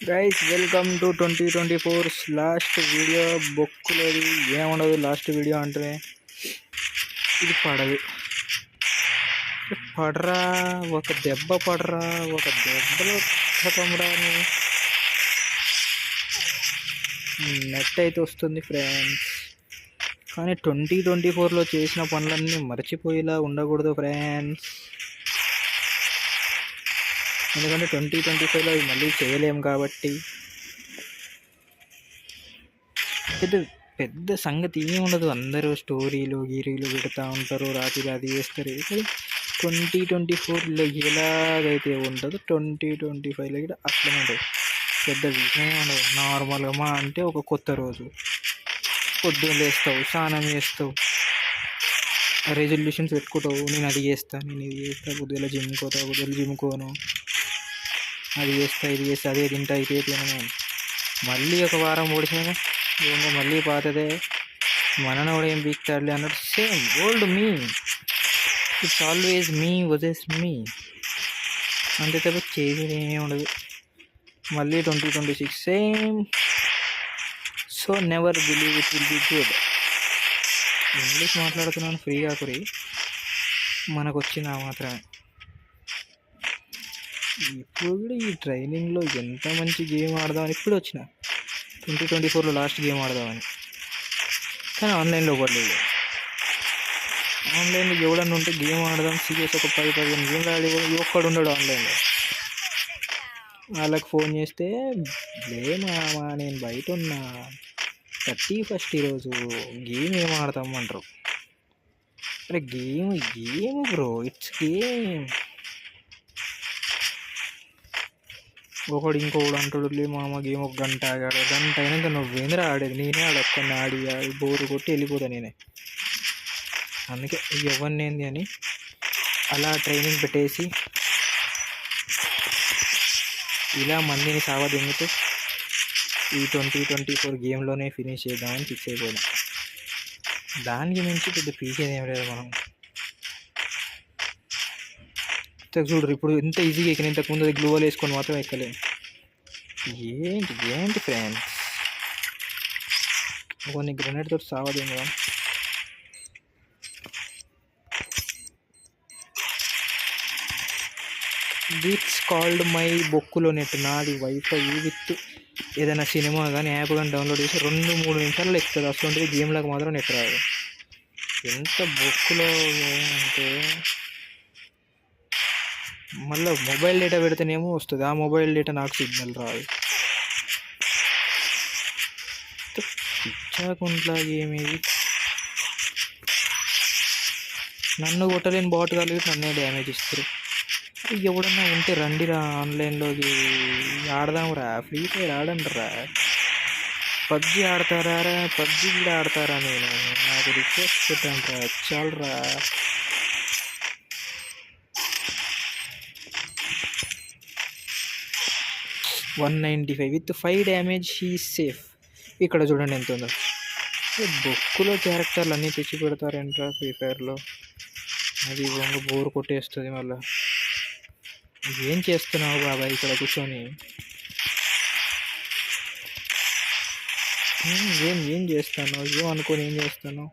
Guys welcome to 2024 last video. బొక్కులోది ఏముండదు last video అంటే ఇది పడరా ఒక దెబ్బ పడరా ఒక దెబ్బలో ఖతంరా నెట్ అయితే వస్తుంది ఫ్రెండ్స్. కానీ 2024లో చేసిన పనులన్నీ మర్చిపోయేలా ఉండకూడదు ఫ్రెండ్స్. ఎందుకంటే 2025లో అవి మళ్ళీ చేయలేము కాబట్టి పెద్ద సంగతి ఏమి ఉండదు. అందరూ స్టోరీలు గీరీలు పెడతా ఉంటారు, రాత్రి అది చేస్తారు. ఇక్కడ 2024లో ఎలాగైతే ఉండదు 2025లో కూడా అట్లనే ఉంటుంది. పెద్ద విషయం ఉండదు. నార్మల్గా మా అంటే ఒక కొత్త రోజు పొద్దున్న లేస్తావు, స్నానం చేస్తావు, రెజల్యూషన్స్ పెట్టుకుంటావు. నేను అది చేస్తాను, నేను ఇది చేస్తా, పొద్దున్న జిమ్కోతావు, పొద్దున్న జిమ్కోను, అది చేస్తా, ఇది చేస్తా, అదే తింటా, ఇదే తినను. మళ్ళీ ఒక వారం ఓడిసాక ఏమో మళ్ళీ పాతదే, మనను కూడా ఏం బీక్తాడులే అన్నట్టు. Same old me, it's always me versus me, అంతే తప్ప చేసేది ఏమీ ఉండదు. మళ్ళీ 2026 same. So never believe it will be good. English మాట్లాడుతున్నాను ఫ్రీగా కురి, మనకు వచ్చింది ఆ మాత్రమే. ఇప్పుడు కూడా ఈ ట్రైనింగ్లో ఎంత మంచి గేమ్ ఆడదామని ఇప్పుడు వచ్చిన 2024లో లాస్ట్ గేమ్ ఆడదామని. కానీ ఆన్లైన్లో పడలేదు. ఆన్లైన్లో ఎవడన్నా ఉంటే గేమ్ ఆడదాం సీరియస్ ఒక 10-15 గేమ్లు ఆడి ఒక్కడు ఉన్నాడు ఆన్లైన్లో. వాళ్ళకి ఫోన్ చేస్తే లేమామా నేను బయట ఉన్నా, 31st ఈరోజు గేమ్ ఏం ఆడతామంటారు. అరే గేమ్ బ్రో, ఇట్స్ గేమ్. ఒకడు ఇంకొకడు అంటాడు లే మామ గేమ్ ఒక గంట ఆగాడు, గంట అయినాక నువ్వేంద్ర ఆడేది, నేనే ఆడొక్కడిని ఆడి బోరు కొట్టి వెళ్ళిపోతా నేనే. అందుకే ఎవరిని ఏంది అని అలా ట్రైనింగ్ పెట్టేసి ఇలా మందిని సావదెంగుతూ ఈ 2024 గేమ్లోనే ఫినిష్ చేద్దామని ఫిక్స్ అయిపోయినా. దానికి మించి పెద్ద పీకేది ఏం లేదు. మనం చూడరు ఇప్పుడు ఎంత ఈజీగా ఎక్కిన, ఇంతకుముందు అది గ్లూవల్ వేసుకొని మాత్రం ఎక్కలేము. ఏంటి ఫ్రెండ్స్, కొన్ని గ్రెనేడ్ తోటి సావదేమో. దిట్స్ కాల్డ్ మై బొక్కులో నెట్. నాది వైఫై విత్ ఏదైనా సినిమా కానీ యాప్ కానీ డౌన్లోడ్ చేసి 2-3 నిమిషాల్లో ఎక్కుతుంది. అసలు గేమ్లకు మాత్రం నెట్ రాదు. ఎంత బొక్కులో అంటే మళ్ళీ మొబైల్ డేటా పెడితేనేమో వస్తుంది, ఆ మొబైల్ డేటా నాకు సిగ్నల్ రాదు. పిచ్చాకుంట్లా ఏమేది, నన్ను కొట్టలేని బాట్ కలిగి నన్నే డ్యామేజ్ ఇస్తారు. ఎవడన్నా ఉంటే రండిరా ఆన్లైన్లోకి ఆడదాంరా, ఫ్రీ ఫైర్ ఆడండిరా. పబ్జి ఆడతారా, పబ్జి కూడా ఆడతారా? నేను నాకు రిక్వెస్ట్ పెట్టానురా, చాలరా. $195 విత్ 5 డ్యామేజ్, హీ సేఫ్. ఇక్కడ చూడండి ఎంత ఉందో. బొక్కులో క్యారెక్టర్లు అన్నీ తెచ్చి పెడతారేంట్రా ఫ్రీ ఫైర్లో. అది బోర్ కొట్టేస్తుంది. మళ్ళీ ఏం చేస్తున్నావు బాబాయ్ ఇక్కడ కూర్చొని? ఏం చేస్తాను, ఏం అనుకొని ఏం చేస్తాను?